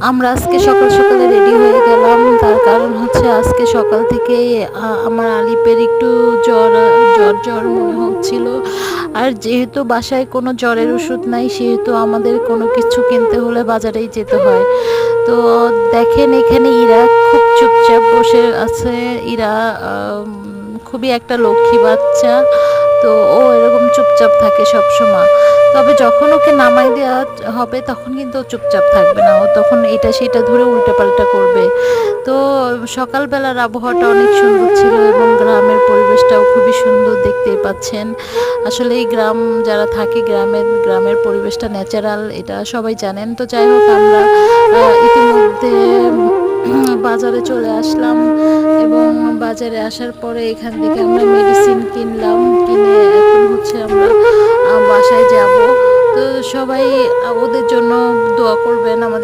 আমরা আজকে সকাল সকালে রেডি হয়ে গেলাম, তার কারণ হচ্ছে আজকে সকাল থেকেই আমার আলিপের একটু জ্বর জ্বর জ্বর মনে হচ্ছিল। আর যেহেতু বাসায় কোনো জ্বরের ওষুধ নাই, সেহেতু আমাদের কোনো কিছু কিনতে হলে বাজারেই যেতে হয়। তো দেখেন এখানে ইরা খুব চুপচাপ বসে আছে। ইরা খুবই একটা লক্ষ্মী বাচ্চা। তো ও এরকম চুপচাপ থাকে সব সময়। তবে যখন ওকে নামাই দেওয়া হবে তখন কিন্তু ও চুপচাপ থাকবে না, ও তখন এটা সেটা ধরে উল্টাপাল্টা করবে। তো সকালবেলার আবহাওয়াটা অনেক সুন্দর ছিল এবং গ্রামের পরিবেশটাও খুবই সুন্দর, দেখতেই পাচ্ছেন। আসলে এই গ্রাম, যারা থাকে গ্রামের পরিবেশটা ন্যাচারাল, এটা সবাই জানেন। তো যাই হোক, আমরা ইতিমধ্যে বাজারে চলে আসলাম এবং বাজারে আসার পরে এখান থেকে আমরা মেডিসিন কিনলাম। কিনে এখন হচ্ছে আমরা বাসায় যাব। তো সবাই ওদের জন্য দোয়া করবেন, আমাদের